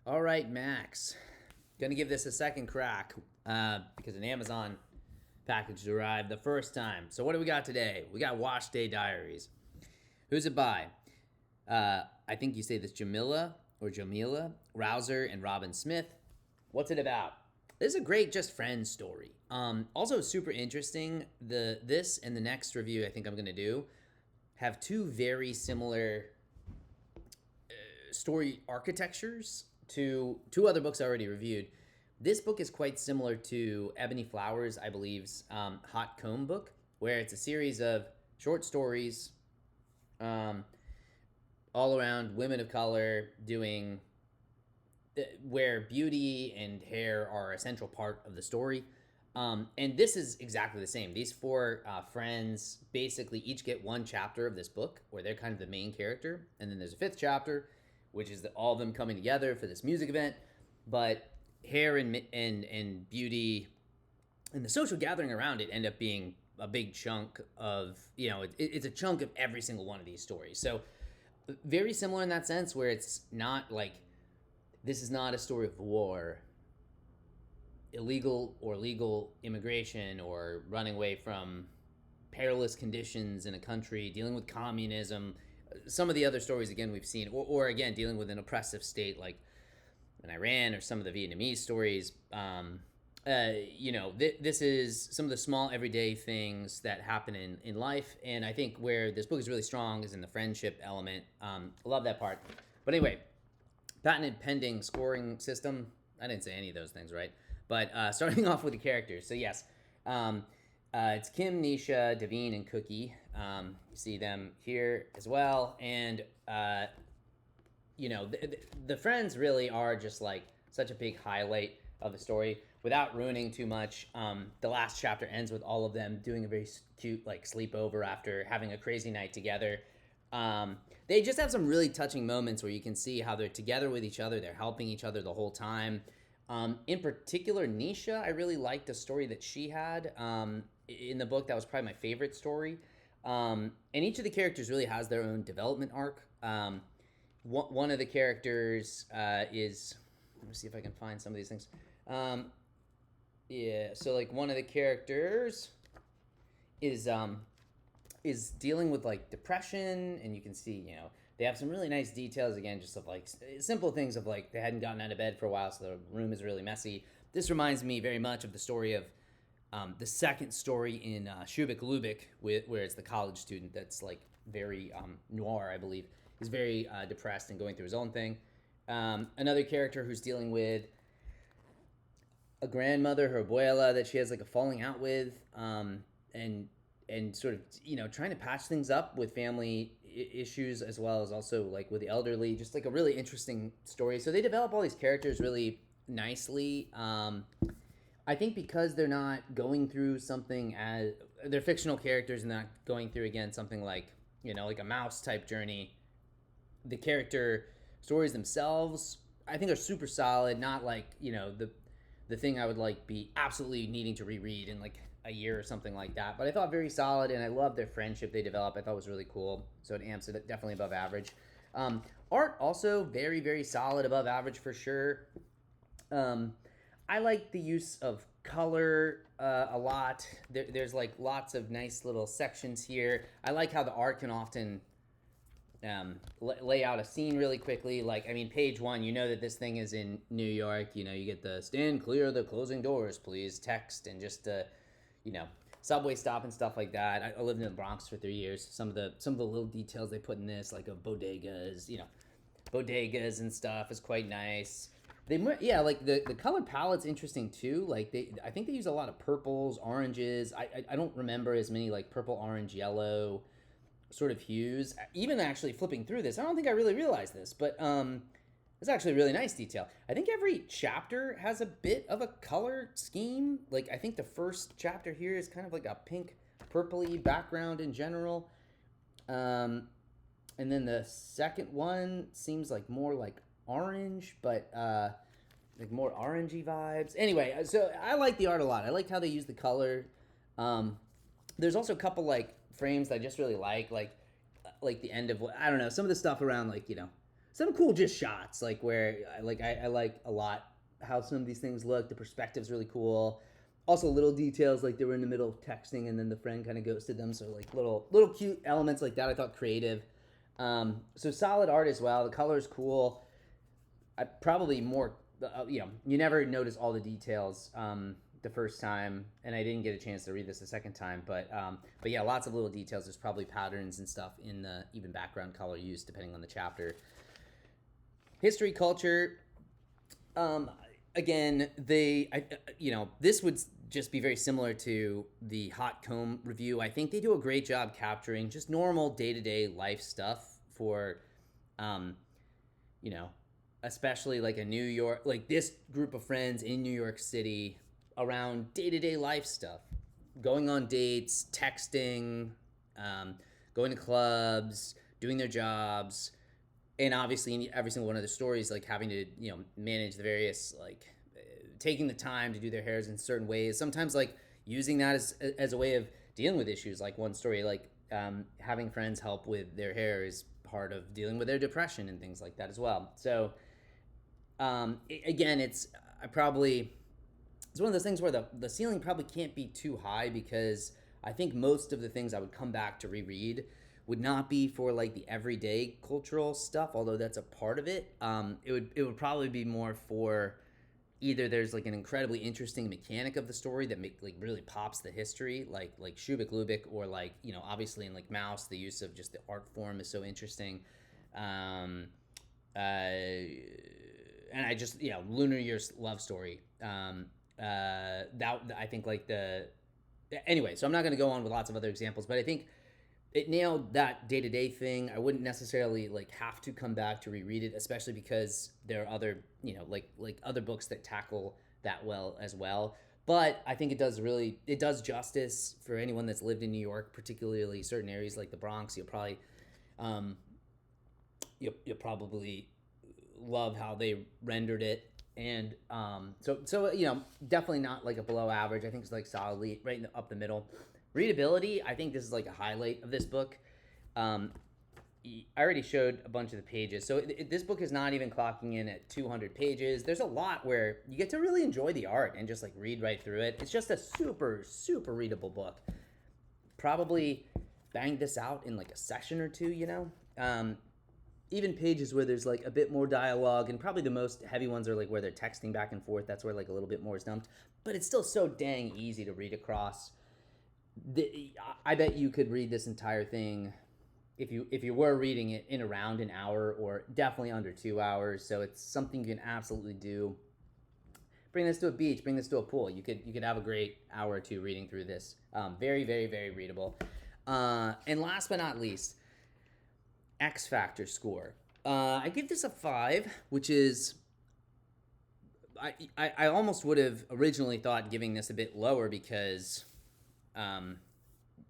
All right, Max. Gonna give this a second crack because an Amazon package arrived the first time. So what do we got today? We got Wash Day Diaries. Who's it by? I think you say this Jamila, Rouser, and Robyn Smith. What's it about? This is a great just friends story. Also super interesting. This and the next review I think I'm gonna do have two very similar story architectures to two other books I already reviewed. This book is quite similar to Ebony Flowers, I believe's Hot Comb book, where it's a series of short stories all around women of color doing where beauty and hair are a central part of the story. And this is exactly the same. These four friends basically each get one chapter of this book where they're kind of the main character. And then there's a fifth chapter, which is all of them coming together for this music event. But hair and beauty and the social gathering around it end up being a big chunk of, it's a chunk of every single one of these stories. So very similar in that sense where it's not like, this is not a story of war, illegal or legal immigration, or running away from perilous conditions in a country, dealing with communism. Some of the other stories, again, we've seen, or again, dealing with an oppressive state like in Iran or some of the Vietnamese stories. This is some of the small everyday things that happen in life. And I think where this book is really strong is in the friendship element. I love that part. But anyway, patented pending scoring system. I didn't say any of those things, right? But starting off with the characters. So yes, it's Kim, Nisha, Devine, and Cookie. You see them here as well. And, the friends really are just like such a big highlight of the story. Without ruining too much, the last chapter ends with all of them doing a very cute like sleepover after having a crazy night together. They just have some really touching moments where you can see how they're together with each other. They're helping each other the whole time. In particular, Nisha, I really liked a story that she had in the book. That was probably my favorite story. And each of the characters really has their own development arc. One of the characters is, let me see if I can find some of these things. So like one of the characters is dealing with like depression, and you can see, they have some really nice details, again, just of like simple things of like they hadn't gotten out of bed for a while, so the room is really messy. This reminds me very much of the story of the second story in Shubik Lubik, where it's the college student that's like very noir, I believe. He's very depressed and going through his own thing. Another character who's dealing with a grandmother, her abuela, that she has like a falling out with, and sort of, trying to patch things up with family issues, as well as also like with the elderly. Just like a really interesting story. So they develop all these characters really nicely. I think because they're not going through something as they're fictional characters and not going through, again, something like, like a mouse type journey. The character stories themselves, I think, are super solid. Not like, the thing I would like be absolutely needing to reread in like a year or something like that. But I thought very solid, and I love their friendship they develop. I thought was really cool. So it amps it definitely above average. Art also very, very solid, above average for sure. I like the use of color a lot. There's like lots of nice little sections here. I like how the art can often lay out a scene really quickly. Like, I mean, page one, that this thing is in New York. You get the "stand clear of the closing doors, please" text, and just subway stop and stuff like that. I lived in the Bronx for 3 years. Some of the little details they put in this, like bodegas, bodegas and stuff, is quite nice. Like the color palette's interesting too. Like I think they use a lot of purples, oranges. I don't remember as many like purple, orange, yellow sort of hues. Even actually flipping through this, I don't think I really realized this, but it's actually a really nice detail. I think every chapter has a bit of a color scheme. Like, I think the first chapter here is kind of like a pink, purpley background in general. And then the second one seems like more like orange, but like more orangey vibes. Anyway, so I like the art a lot. I like how they use the color. There's also a couple like frames that I just really like the end of what, I don't know, some of the stuff around like some cool just shots, like where I like a lot how some of these things look. The perspective's really cool. Also, little details like they were in the middle of texting and then the friend kind of ghosted them. So like little cute elements like that, I thought creative. So solid art as well. The color's cool. I probably more, you never notice all the details the first time, and I didn't get a chance to read this the second time. But yeah, lots of little details. There's probably patterns and stuff in the even background color used depending on the chapter. History, culture. Again, this would just be very similar to the Hot Comb review. I think they do a great job capturing just normal day-to-day life stuff for, especially like a New York, like this group of friends in New York City around day-to-day life stuff, going on dates, texting, going to clubs, doing their jobs, and obviously in every single one of the stories, like having to manage the various taking the time to do their hairs in certain ways, sometimes like using that as a way of dealing with issues. Like one story, like having friends help with their hair is part of dealing with their depression and things like that as well. So again, it's one of those things where the ceiling probably can't be too high, because I think most of the things I would come back to reread would not be for like the everyday cultural stuff, although that's a part of it. It would probably be more for either there's like an incredibly interesting mechanic of the story that really pops the history, like Shubik Lubik, or obviously in like Mouse, the use of just the art form is so interesting. And I just Lunar Year's love story. That I think anyway. So I'm not going to go on with lots of other examples, but I think it nailed that day-to-day thing. I wouldn't necessarily have to come back to reread it, especially because there are other like other books that tackle that well as well. But I think it does justice for anyone that's lived in New York, particularly certain areas like the Bronx. You'll probably love how they rendered it. And so definitely not like a below average. I think it's like solidly right up the middle. Readability, I think this is like a highlight of this book. I already showed a bunch of the pages. So this book is not even clocking in at 200 pages. There's a lot where you get to really enjoy the art and just like read right through it. It's just a super, super readable book. Probably banged this out in like a session or two, even pages where there's like a bit more dialogue, and probably the most heavy ones are like where they're texting back and forth. That's where like a little bit more is dumped. But it's still so dang easy to read across. I bet you could read this entire thing if you were reading it in around an hour, or definitely under 2 hours. So it's something you can absolutely do. Bring this to a beach, bring this to a pool. You could have a great hour or two reading through this. Very, very, very readable. And last but not least, X Factor score. I give this a 5, which is I almost would have originally thought giving this a bit lower, because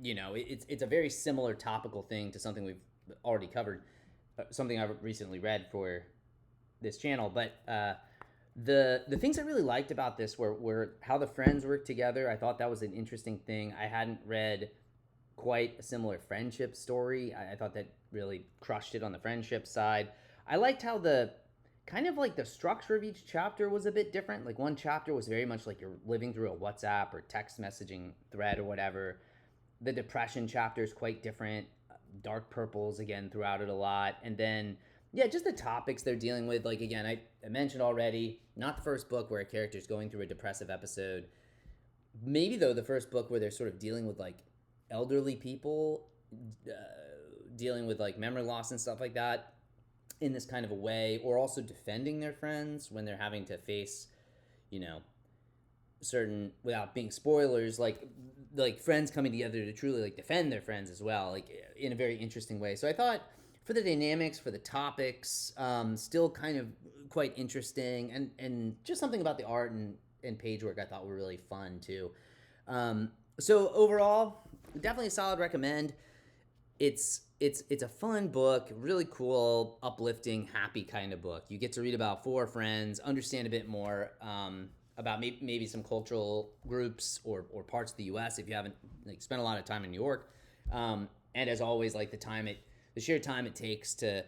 it's a very similar topical thing to something we've already covered, something I've recently read for this channel. But the things I really liked about this were how the friends work together. I thought that was an interesting thing. I hadn't read quite a similar friendship story. I thought that really crushed it on the friendship side. I liked how the kind of like the structure of each chapter was a bit different. Like one chapter was very much like you're living through a WhatsApp or text messaging thread or whatever. The depression chapter is quite different. Dark purples again throughout it a lot. And then just the topics they're dealing with. Like again, I mentioned already, not the first book where a character's going through a depressive episode. Maybe though the first book where they're sort of dealing with like elderly people, dealing with like memory loss and stuff like that in this kind of a way, or also defending their friends when they're having to face, certain, without being spoilers, like friends coming together to truly like defend their friends as well, like in a very interesting way. So I thought for the dynamics, for the topics, still kind of quite interesting, and just something about the art and page work I thought were really fun too. So overall, definitely a solid recommend. It's a fun book, really cool, uplifting, happy kind of book. You get to read about 4 friends, understand a bit more about maybe some cultural groups or parts of the U.S. if you haven't spent a lot of time in New York. And as always, like the sheer time it takes to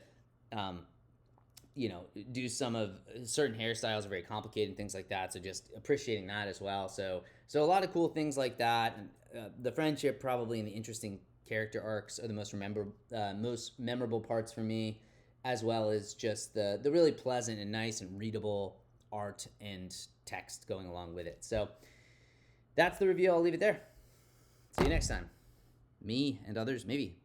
do some of certain hairstyles are very complicated and things like that. So just appreciating that as well. So a lot of cool things like that. And the friendship probably and the interesting character arcs are the most memorable parts for me, as well as just the really pleasant and nice and readable art and text going along with it. So that's the review. I'll leave it there. See you next time. Me and others, maybe.